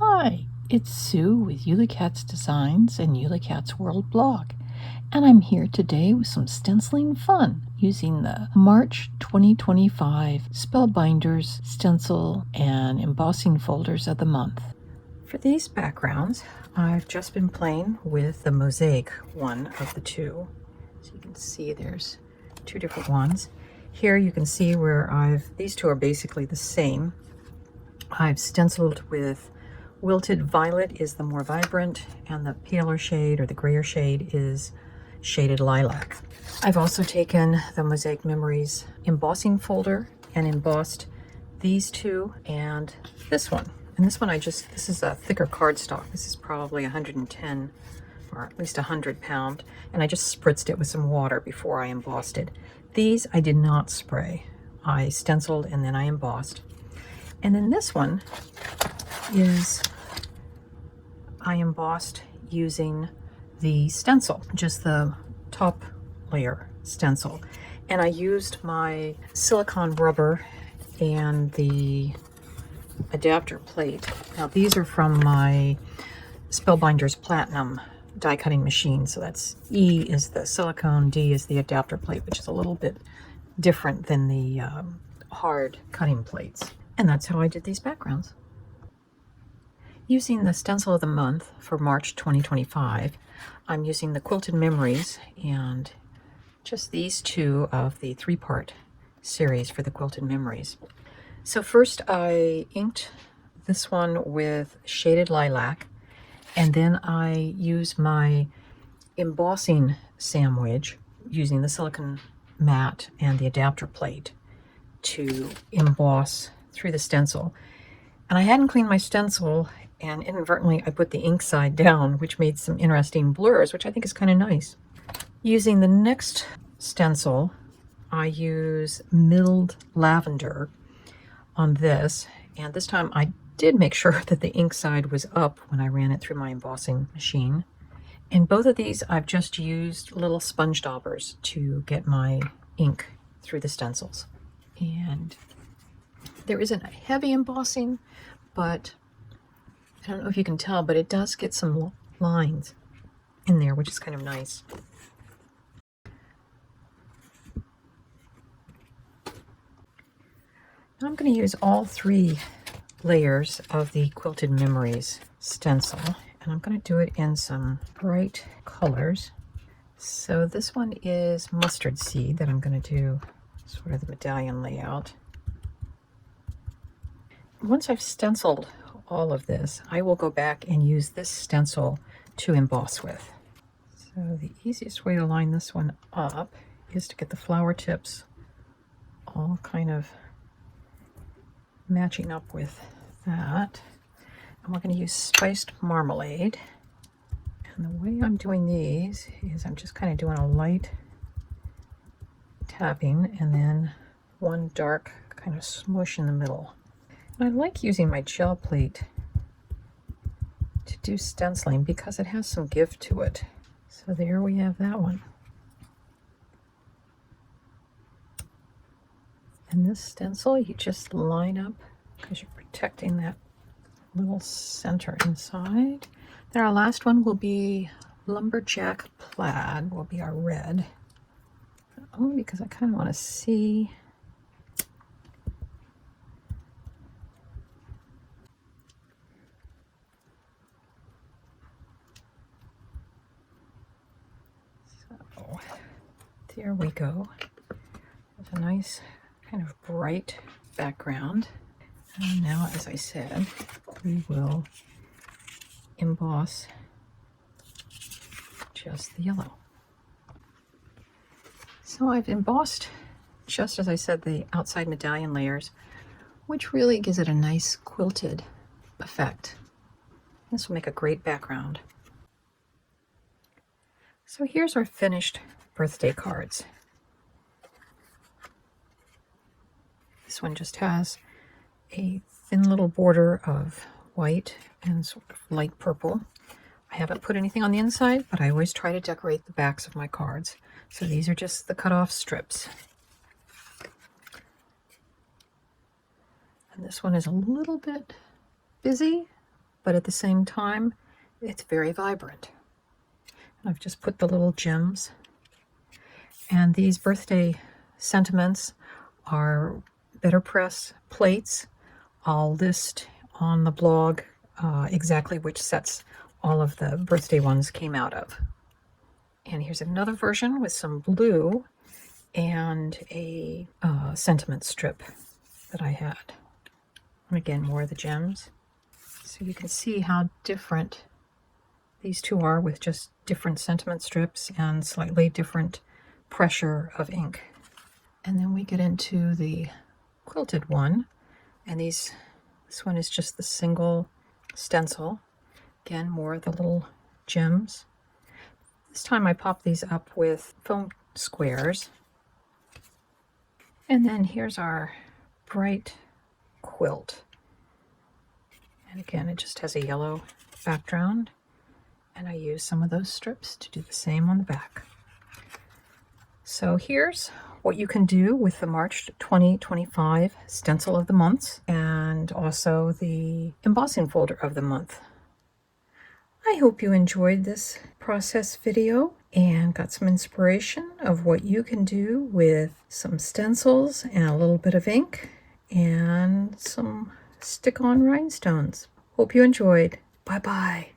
Hi, it's Sue with Ully Cat's Designs and Ully Cat's World blog, and I'm here today with some stenciling fun using the March 2025 Spellbinders Stencil and Embossing Folders of the month. For these backgrounds, I've just been playing with the mosaic one of the two. So you can see there's two different ones. Here you can see where these two are basically the same. I've stenciled with Wilted Violet is the more vibrant, and the paler shade or the grayer shade is Shaded Lilac. I've also taken the Mosaic Memories embossing folder and embossed these two and this one. And this one this is a thicker cardstock. This is probably 110 or at least 100 pound. And I just spritzed it with some water before I embossed it. These I did not spray. I stenciled and then I embossed. And then this one is I embossed using the stencil, just the top layer stencil. And I used my silicone rubber and the adapter plate. Now these are from my Spellbinders Platinum die cutting machine. So that's E is the silicone, D is the adapter plate, which is a little bit different than the hard cutting plates. And that's how I did these backgrounds. Using the stencil of the month for March 2025, I'm using the Quilted Memories and just these two of the three-part series for the Quilted Memories. So first I inked this one with Shaded Lilac, and then I use my embossing sandwich using the silicone mat and the adapter plate to emboss through the stencil. And I hadn't cleaned my stencil, and inadvertently I put the ink side down, which made some interesting blurs, which I think is kind of nice. Using the next stencil, I use Milled Lavender on this, and this time I did make sure that the ink side was up when I ran it through my embossing machine. And both of these I've just used little sponge daubers to get my ink through the stencils. And there isn't a heavy embossing, but I don't know if you can tell, but it does get some lines in there, which is kind of nice. Now I'm going to use all three layers of the Quilted Memories stencil, and I'm going to do it in some bright colors. So this one is Mustard Seed that I'm going to do sort of the medallion layout. Once I've stenciled all of this, I will go back and use this stencil to emboss with. So the easiest way to line this one up is to get the flower tips all kind of matching up with that. And we're going to use Spiced Marmalade. And the way I'm doing these is I'm just kind of doing a light tapping and then one dark kind of smush in the middle. I like using my gel plate to do stenciling because it has some give to it. So there we have that one. And this stencil, you just line up because you're protecting that little center inside. Then our last one will be Lumberjack Plaid, will be our red. Only because I kind of want to see. So there we go. There's a nice kind of bright background. And now, as I said, we will emboss just the yellow. So I've embossed, just as I said, the outside medallion layers, which really gives it a nice quilted effect. This will make a great background. So here's our finished birthday cards. This one just has a thin little border of white and sort of light purple. I haven't put anything on the inside, but I always try to decorate the backs of my cards. So these are just the cut-off strips. And this one is a little bit busy, but at the same time, it's very vibrant. I've just put the little gems. And these birthday sentiments are Better Press plates. I'll list on the blog exactly which sets all of the birthday ones came out of. And here's another version with some blue and a sentiment strip that I had. And again, more of the gems. So you can see how different these two are with just different sentiment strips and slightly different pressure of ink. And then we get into the quilted one, and this one is just the single stencil. Again, more of the little gems. This time I pop these up with foam squares. And then here's our bright quilt. And again, it just has a yellow background. And I use some of those strips to do the same on the back. So here's what you can do with the March 2025 Stencil of the Months and also the embossing folder of the month. I hope you enjoyed this process video and got some inspiration of what you can do with some stencils and a little bit of ink and some stick-on rhinestones. Hope you enjoyed. Bye-bye.